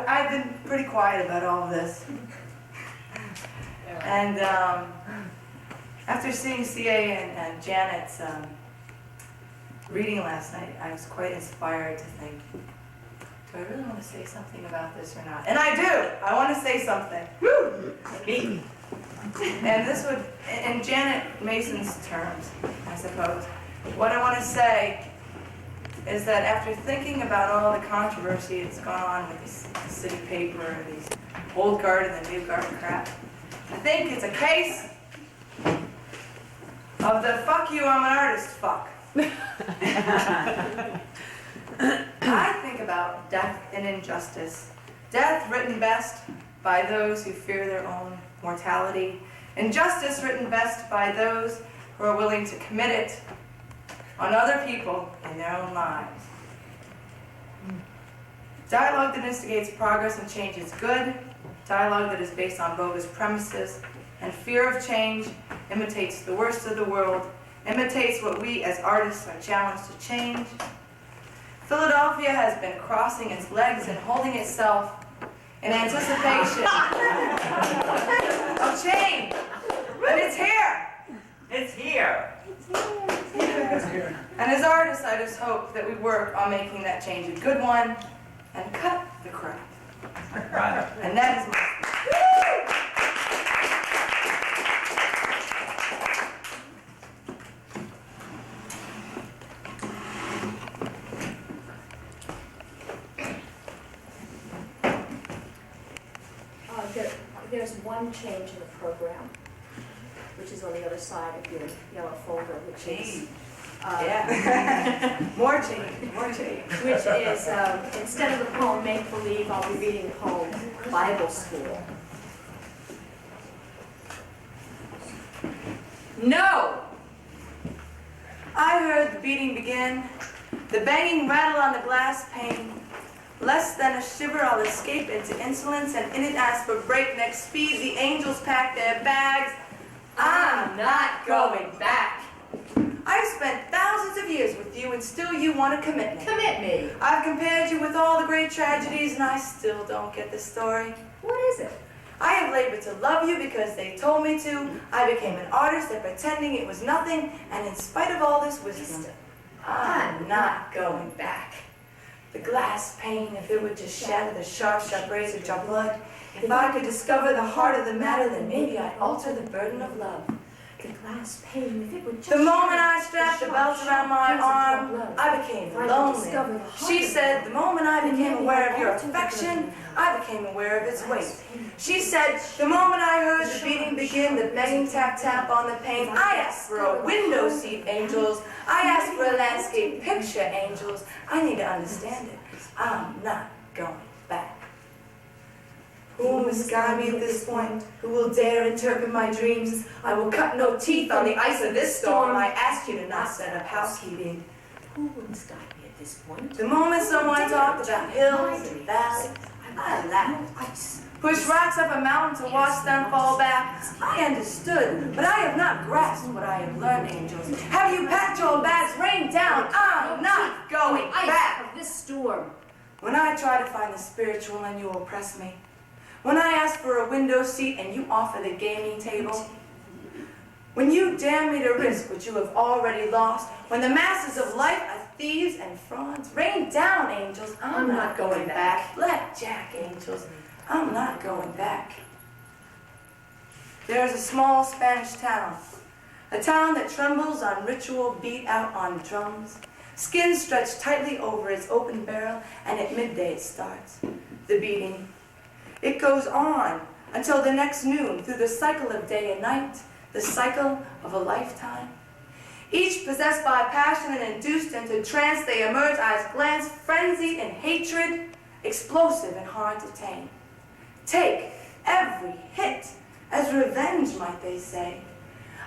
I've been pretty quiet about all of this. And after seeing CA and Janet's reading last night, I was quite inspired to think, do I really want to say something about this or not? And I do! I want to say something. Woo! And this would, in Janet Mason's terms, I suppose, what I want to say is that after thinking about all the controversy that's gone on with this city paper and these old guard and the new guard crap, I think it's a case of the fuck you, I'm an artist fuck. I think about death and injustice. Death written best by those who fear their own mortality. Injustice written best by those who are willing to commit it on other people in their own lives. Dialogue that instigates progress and change is good. Dialogue that is based on bogus premises and fear of change imitates the worst of the world, imitates what we as artists are challenged to change. Philadelphia has been crossing its legs and holding itself in anticipation of change. And it's here. It's here. And as artists, I just hope that we work on making that change a good one and cut the crap. And that is my... There's one change in the program, which is on the other side of your yellow folder, which is... More change, more change. Which is, instead of the poem Make Believe, I'll be reading the poem Bible School. No! I heard the beating begin, the banging rattle on the glass pane. Less than a shiver, I'll escape into insolence, and in it, as for breakneck speed, the angels pack their bags. I'm not going back. I've spent thousands of years with you, and still you want to commit me. Commit me. I've compared you with all the great tragedies, and I still don't get the story. What is it? I have labored to love you because they told me to. I became an artist at pretending it was nothing, and in spite of all this wisdom, I'm not going back. The glass pane, if it would just shatter the sharp rays of your blood, if I could discover the heart of the matter, then maybe I'd alter the burden of love. The glass pane, if it would just... The moment I strapped the belt around my arm, I became lonely. She said, the moment I became aware of your affection, I became aware of its weight. She said, the moment I heard the beating begin, the banging tap-tap on the pane, I asked for a window seat, angels. I asked for a landscape picture, angels. I need to understand it. I'm not going back. Who will misguide me at this point? Who will dare interpret my dreams? I will cut no teeth on the ice of this storm. I ask you to not set up housekeeping. Who will misguide me at this point? The moment someone talked about hills and valleys, I laughed. Pushed rocks up a mountain to watch them fall back. I understood, but I have not grasped what I have learned, angels. Have you packed your bags? Rain down. I'm not going back. Of this storm. When I try to find the spiritual and you oppress me. When I ask for a window seat and you offer the gaming table. When you dare me to risk what you have already lost. When the masses of life are thieves and frauds. Rain down, angels. I'm not going back. Blackjack, angels. I'm not going back. There is a small Spanish town. A town that trembles on ritual beat out on drums. Skin stretched tightly over its open barrel, and at midday it starts. The beating. It goes on until the next noon, through the cycle of day and night, the cycle of a lifetime. Each possessed by passion and induced into trance, they emerge, eyes glance, frenzied in hatred, explosive and hard to tame. Take every hit as revenge, might they say.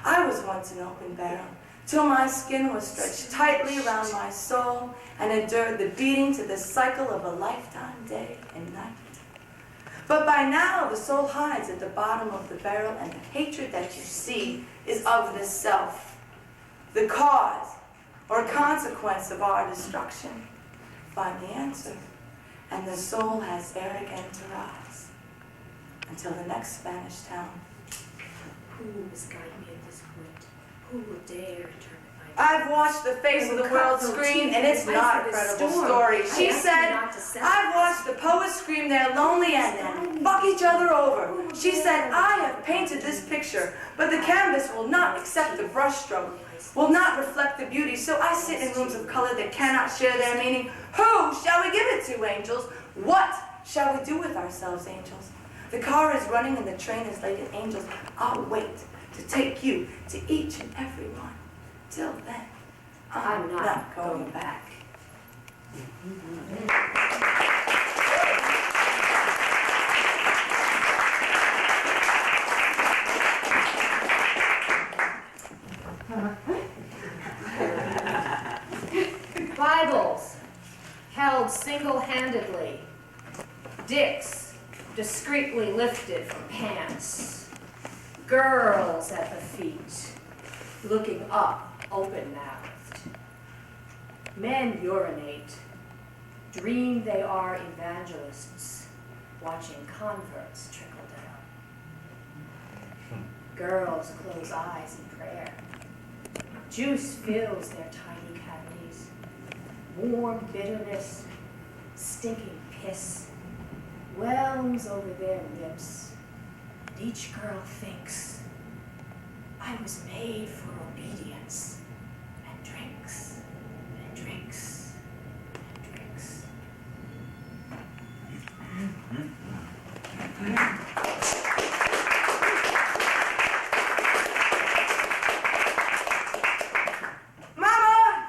I was once an open barrel, till my skin was stretched tightly around my soul and endured the beating to the cycle of a lifetime, day and night. But by now the soul hides at the bottom of the barrel, and the hatred that you see is of the self, the cause or consequence of our destruction. Find the answer, and the soul has arrogant to rise until the next Spanish town. Who is guiding me at this point? Who will dare interpret my I've watched the face of the world scream, and it's not a credible story. She said, I've watched the poets scream their lonely end and fuck each other over. She said, I have painted this picture, but the canvas will not accept the brushstroke, will not reflect the beauty, so I sit in rooms of color that cannot share their meaning. Who shall we give it to, angels? What shall we do with ourselves, angels? The car is running and the train is late, and angels, I'll wait to take you to each and every one. Till then, I'm not going back. Bibles held single-handedly, dicks discreetly lifted from pants, girls at the feet, looking up open-mouthed. Men urinate, dream they are evangelists, watching converts trickle down. Girls close eyes in prayer. Juice fills their tiny cavities. Warm bitterness, stinking piss, whelms over their lips. And each girl thinks, I was made for obedience, and drinks, and drinks, and drinks. Mama,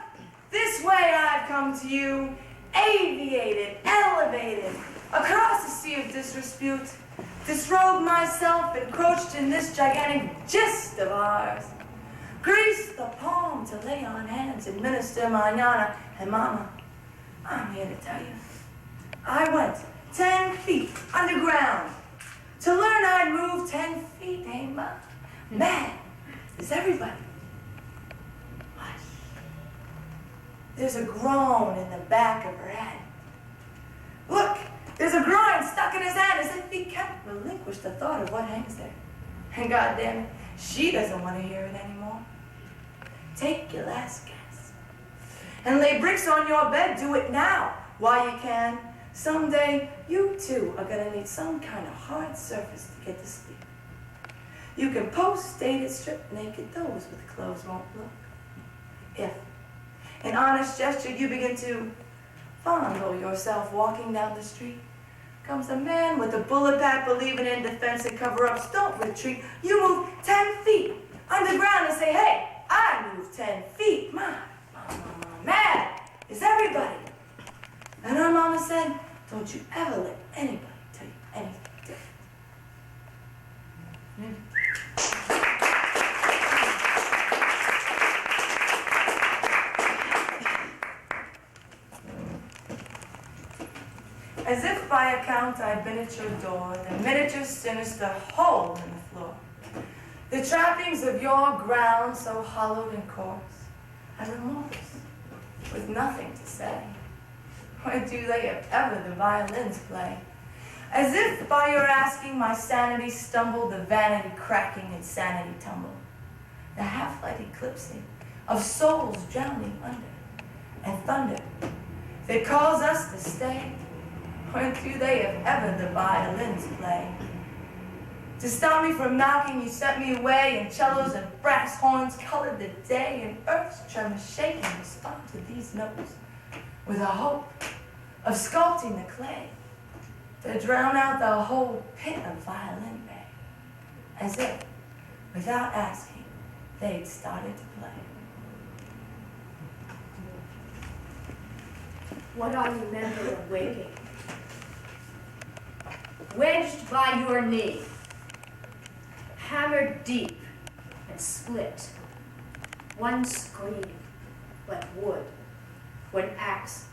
this way I've come to you, aviated, elevated, across the sea of disrepute, disrobed myself, encroached in this gigantic gist of ours, greased the palm to lay on hands, administer mañana, and mama, I'm here to tell you, I went 10 feet underground to learn I'd move 10 feet, hey, ma. Mad is everybody. Hush. There's a groan in the back of her head. Look, there's a groin stuck in his hand as if he can't relinquish the thought of what hangs there. And goddamn it, she doesn't want to hear it anymore. Take your last guess. And lay bricks on your bed, do it now while you can. Someday, you too are gonna need some kind of hard surface to get to sleep. You can post, date it, strip naked, those with clothes won't look. If, in honest gesture, you begin to fondle yourself walking down the street, comes a man with a bullet pack believing in defense and cover-ups. Don't retreat. You move 10 feet underground and say, hey, I moved 10 feet. Mad is everybody. And her mama said, don't you ever let anybody tell you anything different. As if by account I'd been at your door, the miniature sinister hole in the floor. The trappings of your ground so hollowed and coarse, and remorse, with nothing to say. Where do they, if ever, the violins play? As if by your asking my sanity stumbled, the vanity cracking and sanity tumbled. The half-light eclipsing of souls drowning under, and thunder that calls us to stay. Where do they, if ever, the violins play? To stop me from knocking, you sent me away, and cellos and brass horns colored the day, and earth's tremor shaking respond to these notes, with a hope of sculpting the clay to drown out the whole pit of violin bay, as if, without asking, they'd started to play. What I remember of waking, wedged by your knee, hammered deep and split, one scream like wood when axed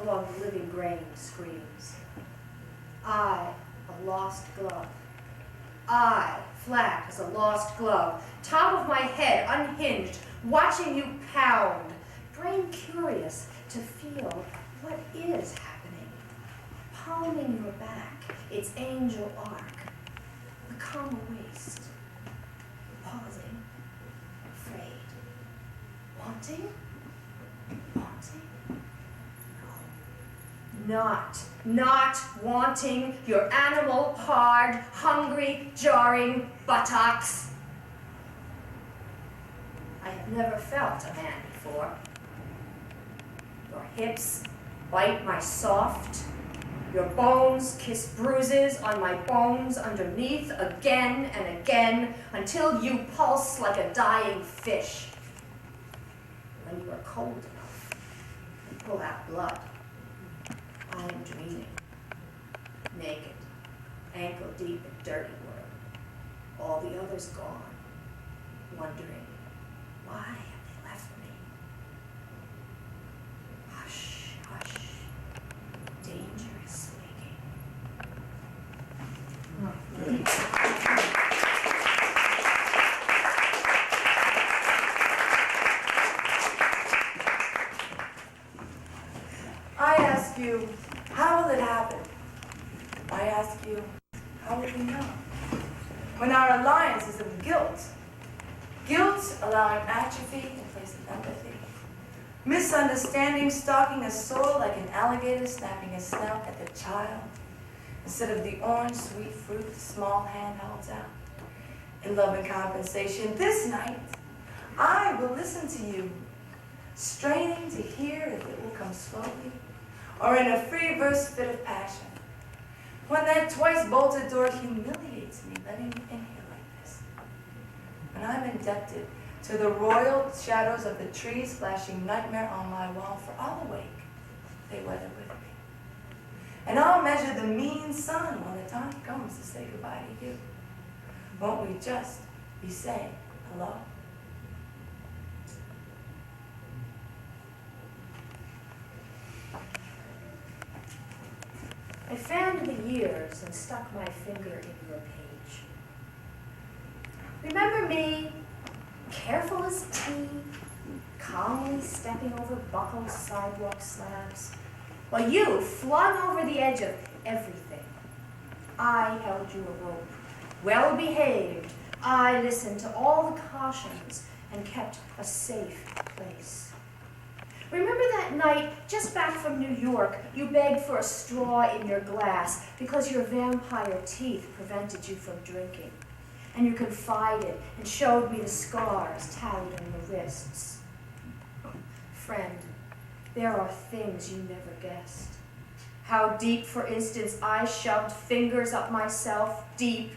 along the living grain screams. I, a lost glove. I, flat as a lost glove, top of my head unhinged, watching you pound, brain curious to feel what is happening. palming your back, its angel arc, the calm waist, pausing, afraid, wanting, not wanting your animal, hard, hungry, jarring buttocks. I have never felt a man before. Your hips bite my soft. Your bones kiss bruises on my bones underneath again and again until you pulse like a dying fish. When you are cold enough to pull out blood, I am dreaming, naked, ankle deep in dirty world, all the others gone, wondering, why have they left me? Hush, hush, danger is waking. I ask you, how will it happen? I ask you, how will we know? When our alliance is of guilt, guilt allowing atrophy in place of empathy, misunderstanding stalking a soul like an alligator snapping a snout at the child, instead of the orange sweet fruit the small hand holds out. In love and compensation, this night, I will listen to you, straining to hear if it will come slowly, or in a free verse fit of passion. When that twice bolted door humiliates me, letting me in here like this. When I'm indebted to the royal shadows of the trees flashing nightmare on my wall, for I'll awake, they weather with me. And I'll measure the mean sun when the time comes to say goodbye to you. Won't we just be saying hello? I fanned the years and stuck my finger in your page. Remember me, careful as tea, calmly stepping over buckled sidewalk slabs, while you flung over the edge of everything. I held you a rope, well behaved. I listened to all the cautions and kept a safe place. Remember that night, just back from New York, you begged for a straw in your glass because your vampire teeth prevented you from drinking. And you confided and showed me the scars tallied on your wrists. Friend, there are things you never guessed. How deep, for instance, I shoved fingers up myself, deep,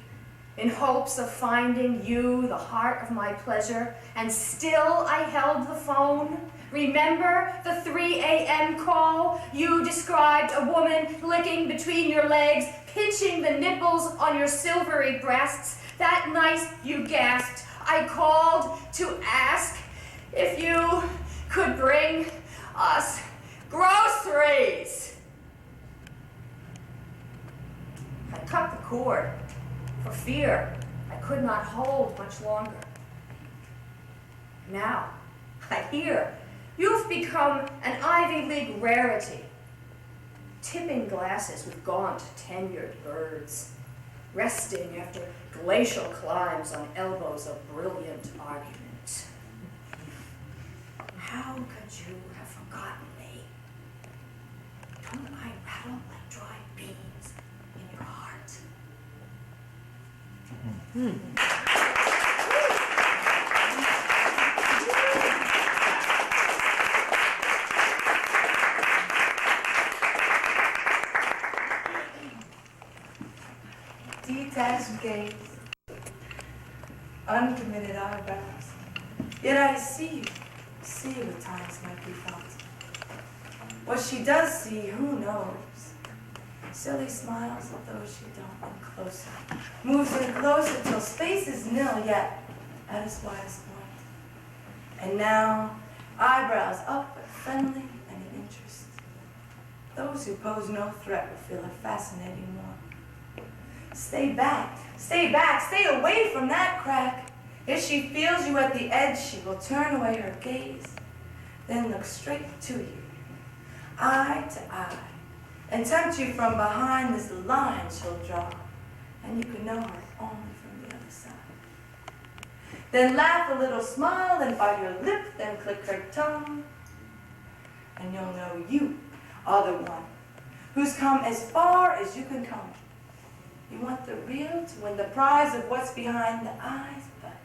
in hopes of finding you, the heart of my pleasure, and still I held the phone. Remember the 3 a.m. call? You described a woman licking between your legs, pinching the nipples on your silvery breasts. That night you gasped. I called to ask if you could bring us groceries. I cut the cord for fear I could not hold much longer. Now I hear you've become an Ivy League rarity, tipping glasses with gaunt, tenured birds, resting after glacial climbs on elbows of brilliant argument. How could you have forgotten me? Don't I rattle like dried beans in your heart? Detached gaze, uncommitted eyebrows. Yet I see what times might be felt. What she does see, who knows? Silly smiles at those she don't, and closer. Moves in closer till space is nil, yet at its widest point. And now, eyebrows up but friendly and in interest. Those who pose no threat will feel a fascinating one. Stay back, stay away from that crack. If she feels you at the edge, she will turn away her gaze, then look straight to you, eye to eye, and tempt you from behind this line she'll draw, and you can know her only from the other side. Then laugh a little, smile, then bite your lip, then click her tongue, and you'll know you are the one who's come as far as you can come. You want the real to win the prize of what's behind the eyes, but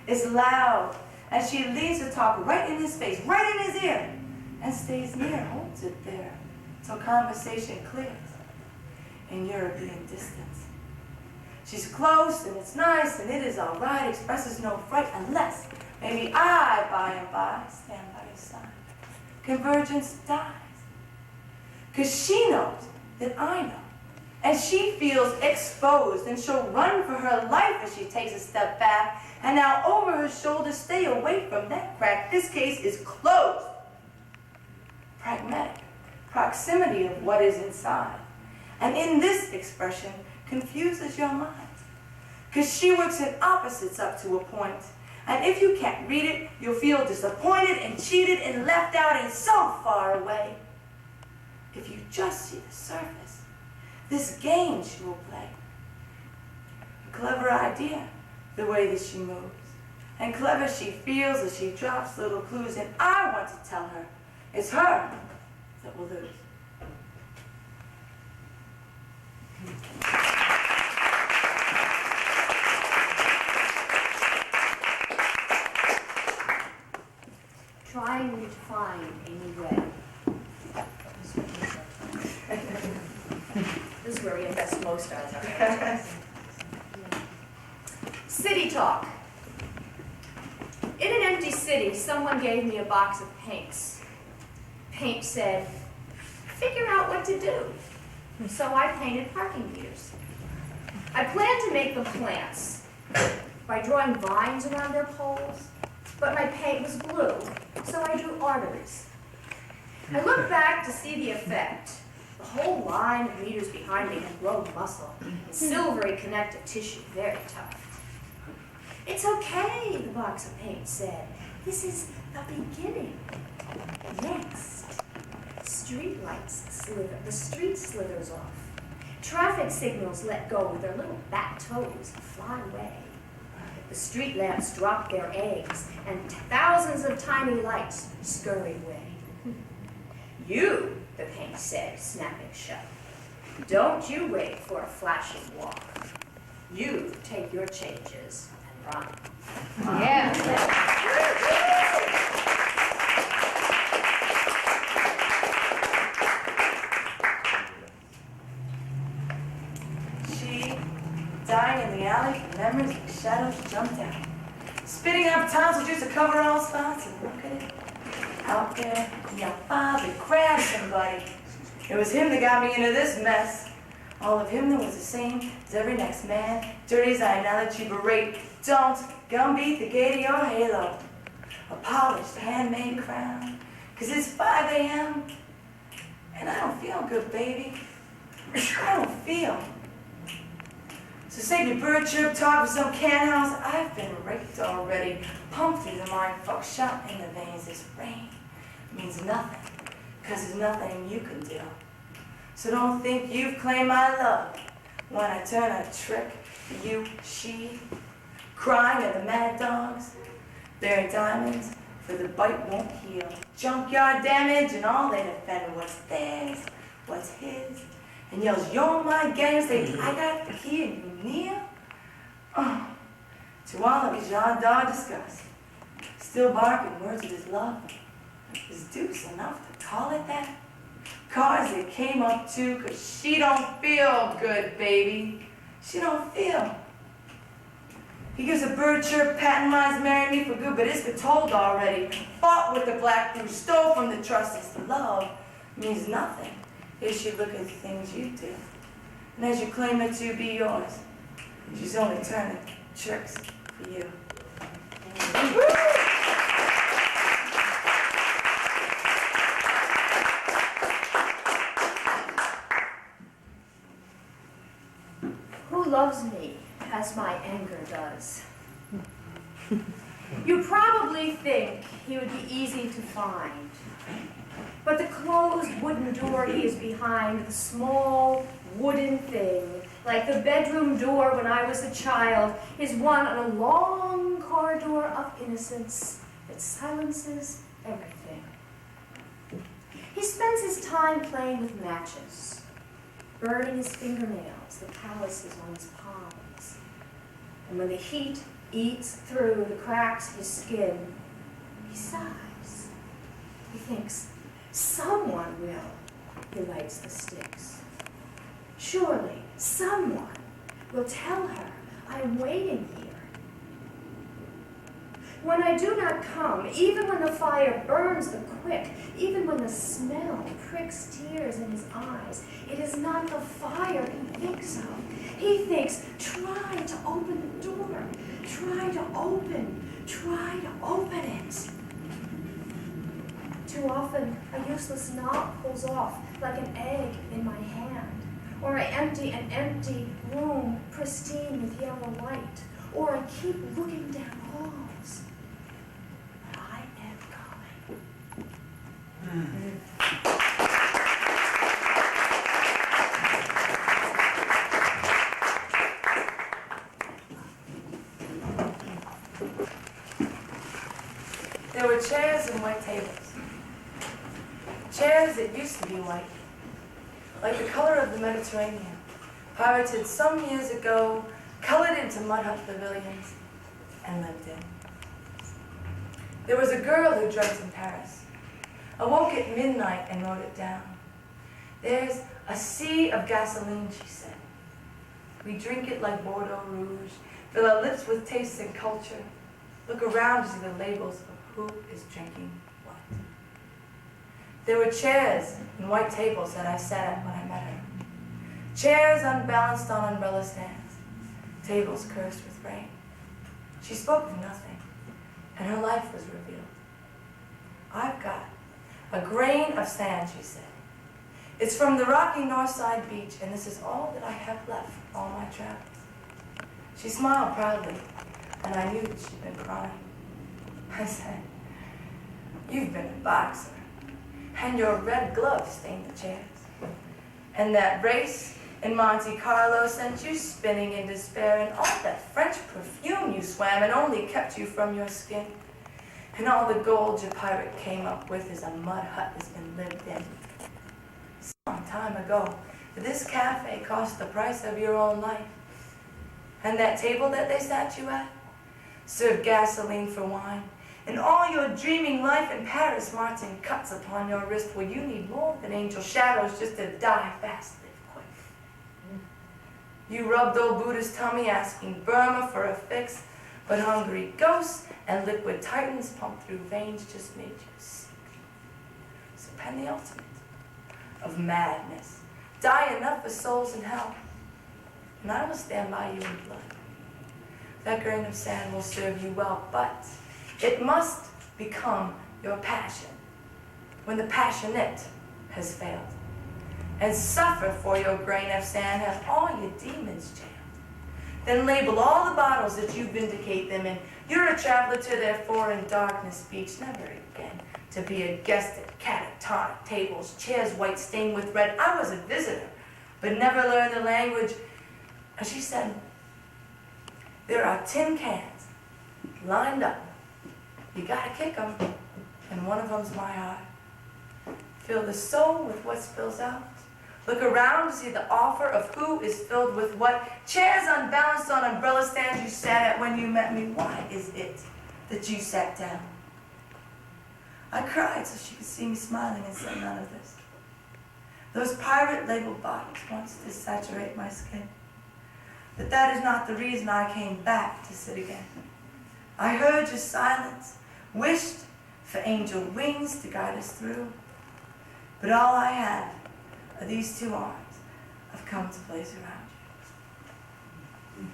it's loud, and she leaves to talk right in his face, right in his ear, and stays near, holds it there, till conversation clears in European distance. She's close, and it's nice, and it is all right, expresses no fright, unless maybe I, by and by, stand by your side. Convergence dies, 'cause she knows that I know, and she feels exposed, and she'll run for her life as she takes a step back, and now over her shoulder, stay away from that crack. This case is closed. Pragmatic proximity of what is inside, and in this expression confuses your mind, because she works in opposites up to a point, and if you can't read it, you'll feel disappointed and cheated and left out and so far away. If you just see the surface, this game she will play. A clever idea, the way that she moves, and clever she feels as she drops little clues, and I want to tell her it's her that will lose. Trying to find a new way. This is where we invest most of our time. City talk. In an empty city, someone gave me a box of paints. Paint said, figure out what to do. So I painted parking meters. I planned to make them plants by drawing vines around their poles, but my paint was blue, so I drew arteries. I looked back to see the effect. The whole line of meters behind me had grown muscle, silvery connective tissue, very tough. It's okay, the box of paint said. This is the beginning. Next, the street slithers off. Traffic signals let go with their little bat toes and fly away. The street lamps drop their eggs, and thousands of tiny lights scurry away. You, the paint said, snapping shut. Don't you wait for a flashing walk. You take your changes and run. Yeah. She, dying in the alley from memories and shadows, jumped out, spitting up tonsil juice to cover all spots, and look at it. Out there, your father grabbed somebody. It was him that got me into this mess. All of him that was the same as every next man. Dirty as I am now that you berate. Don't gumbeat the gate of your halo. A polished, handmade crown. 'Cause it's 5 a.m. and I don't feel good, baby. I don't feel. So save your bird chirp talk with some can house. I've been raped already. Pumped through the mind, fuck shot in the veins. This rain means nothing, 'cause there's nothing you can do. So don't think you've claimed my love when I turn a trick. You, she, crying at the mad dogs, bearing diamonds for the bite won't heal. Junkyard damage and all they defend what's theirs, what's his, and yells, you're my gang, say, I got the key and you kneel? Oh, to all of his yard dog disgust, still barking words of his love. Is deuce enough to call it that? Cars that came up too, 'cause she don't feel good, baby. She don't feel. He gives a bird chirp, patent lines, marry me for good, but it's been told already. Fought with the black dude, stole from the trustees. Love means nothing if you look at the things you do. And as you claim it to be yours, she's only turning tricks for you. Who loves me as my anger does? You probably think he would be easy to find. But the closed wooden door he is behind, the small wooden thing, like the bedroom door when I was a child, is one on a long corridor of innocence that silences everything. He spends his time playing with matches, burning his fingernails, the calluses on his palms. And when the heat eats through the cracks of his skin, he sighs. He thinks, someone will. He lights the sticks. Surely someone will tell her I am waiting here. When I do not come, even when the fire burns the quick, even when the smell pricks tears in his eyes, it is not the fire he thinks of. He thinks, try to open the door. Try to open it. Too often, a useless knob pulls off like an egg in my hand. Or I empty an empty room pristine with yellow light. Or I keep looking down halls. But I am coming. There were chairs and white tables. Chairs that used to be white, like the color of the Mediterranean, pirated some years ago, colored into mud hut pavilions, and lived in. There was a girl who dreamt in Paris, awoke at midnight and wrote it down. There's a sea of gasoline, she said. We drink it like Bordeaux Rouge, fill our lips with taste and culture, look around to see the labels of who is drinking what. There were chairs and white tables that I sat at when I met her. Chairs unbalanced on umbrella stands, tables cursed with rain. She spoke of nothing, and her life was revealed. I've got a grain of sand, she said. It's from the rocky north side beach, and this is all that I have left from all my travels. She smiled proudly, and I knew that she'd been crying. I said, you've been a boxer, and your red gloves stained the chairs. And that race in Monte Carlo sent you spinning in despair, and all that French perfume you swam and only kept you from your skin. And all the gold your pirate came up with is a mud hut that's been lived in. Some time ago, this cafe cost the price of your own life. And that table that they sat you at served gasoline for wine. And all your dreaming life in Paris marks in cuts upon your wrist where you need more than angel shadows just to die fast, live quick. You rubbed old Buddha's tummy asking Burma for a fix, but hungry ghosts and liquid titans pumped through veins just made you sick. So pen the ultimate of madness. Die enough for souls in hell, and I will stand by you in blood. That grain of sand will serve you well, but it must become your passion when the passionate has failed. And suffer for your grain of sand, have all your demons jailed. Then label all the bottles that you vindicate them in. You're a traveler to their foreign darkness beach, never again to be a guest at catatonic tables, chairs white stained with red. I was a visitor, but never learned the language. And she said, there are 10 cans lined up. You gotta kick them, and one of them's my heart. Fill the soul with what spills out. Look around to see the offer of who is filled with what. Chairs unbalanced on umbrella stands you sat at when you met me. Why is it that you sat down? I cried so she could see me smiling and said none of this. Those pirate labeled bottles once did saturate my skin. But that is not the reason I came back to sit again. I heard your silence, wished for angel wings to guide us through. But all I have are these two arms I've come to place around you.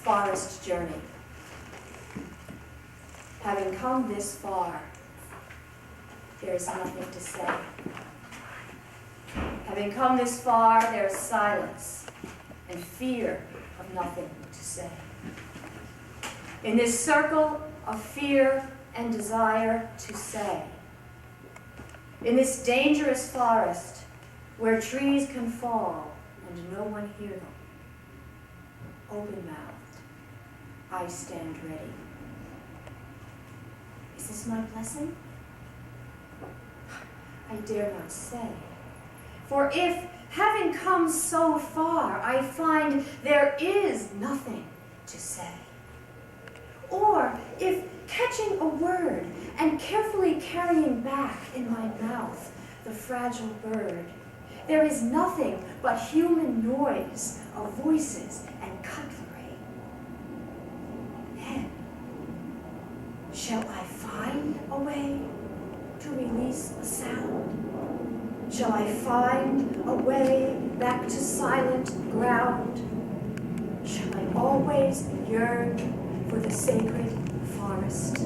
forest journey. Having come this far, there is nothing to say. Having come this far, there is silence and fear of nothing to say. In this circle of fear and desire to say, in this dangerous forest where trees can fall and no one hear them, open-mouthed, I stand ready. Is this my blessing? I dare not say. For if, having come so far, I find there is nothing to say, or if, catching a word and carefully carrying back in my mouth the fragile bird, there is nothing but human noise of voices and cutlery, then shall I find a way to release a sound? Shall I find a way back to silent ground? Shall I always yearn for the sacred forest?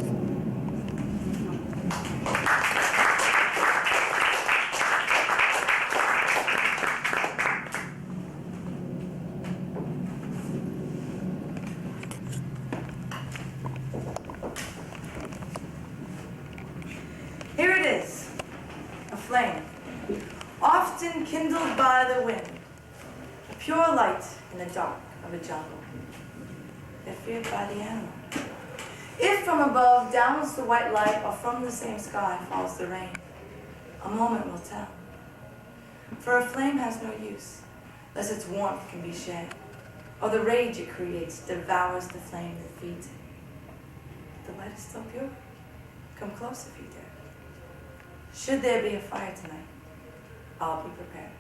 Here it is, a flame, often kindled by the wind, a pure light in the dark of a jungle. They're feared by the animal. If from above downs the white light, or from the same sky falls the rain, a moment will tell. For a flame has no use, lest its warmth can be shared, or the rage it creates devours the flame that feeds it. The light is still pure. Come close if you dare. Should there be a fire tonight, I'll be prepared.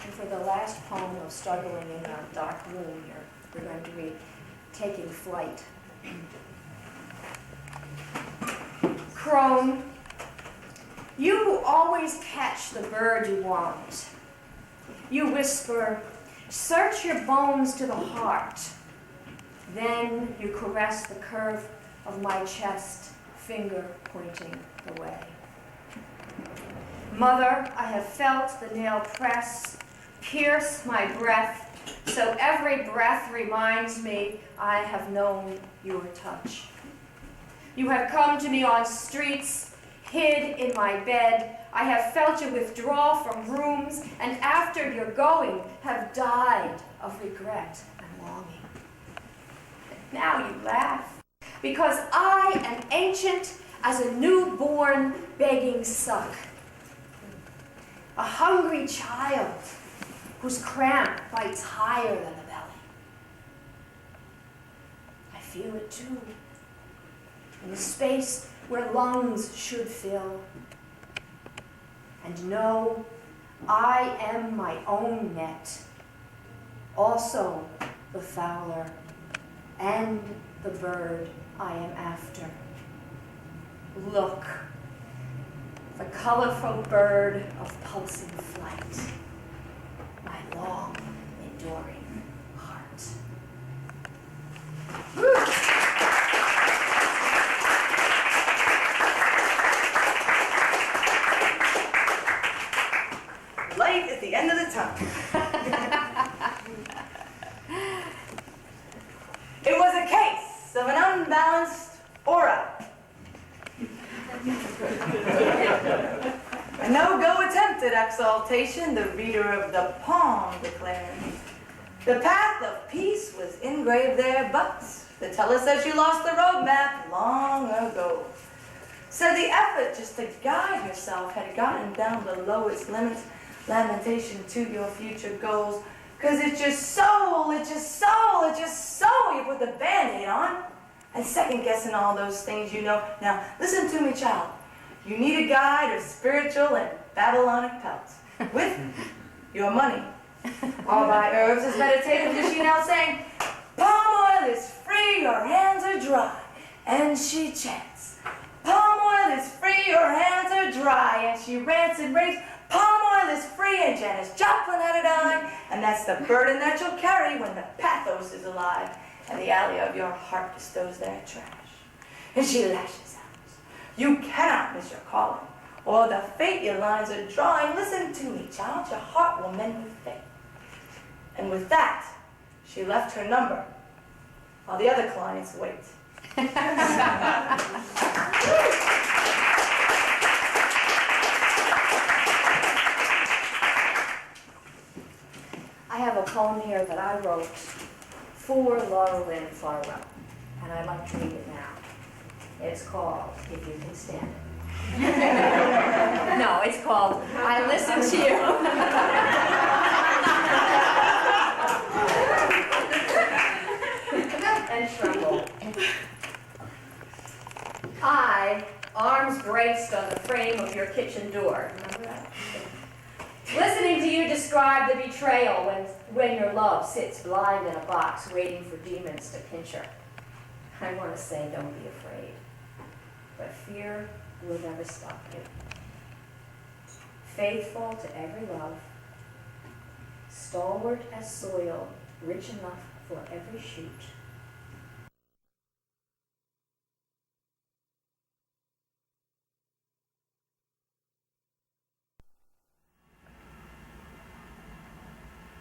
And for the last poem of Struggling in a Dark Room here, we're going to read Taking Flight. Crone, you who always catch the bird you want. You whisper, search your bones to the heart. Then you caress the curve of my chest, finger pointing the way. Mother, I have felt the nail press, pierce my breath, so every breath reminds me I have known your touch. You have come to me on streets, hid in my bed. I have felt you withdraw from rooms, and after your going, have died of regret and longing. Now you laugh, because I am ancient as a newborn begging suck. A hungry child whose cramp bites higher than the belly. I feel it too, in the space where lungs should fill. And know I am my own net, also the fowler and the bird I am after. Look, the colorful bird of pulsing flight, my long enduring heart. Light at the end of the tunnel. It was a case of an unbalanced aura. A no-go attempt at exaltation, the reader of the poem declared. The path of peace was engraved there, but the teller said she lost the roadmap long ago. Said the effort just to guide herself had gotten down below its limits. Lamentation to your future goals. Cause it's just soul, it's just soul, it's just soul. You put the Band-Aid on and second guessing all those things you know. Now, listen to me, child. You need a guide of spiritual and Babylonic pelts with your money. All by herbs as meditative, just you now saying, palm oil is free your hands are dry. And she chants, palm oil is free, your hands are dry. And she rants and raves, palm oil is free. And Janis Joplin had a dime. And that's the burden that you'll carry when the pathos is alive and the alley of your heart bestows their trash. And she lashes out, you cannot miss your calling, or the fate your lines are drawing. Listen to me, child, your heart will mend with fate. And with that, she left her number, while the other clients wait. I have a poem here that I wrote for Lauralyn Farwell, and I'd like to read it now. It's called If You Can Stand It. No, it's called I Listen to You. And tremble. I, arms braced on the frame of your kitchen door. Remember that? Listening to you describe the betrayal when your love sits blind in a box waiting for demons to pinch her. I want to say don't be afraid, but fear will never stop you. Faithful to every love, stalwart as soil, rich enough for every shoot.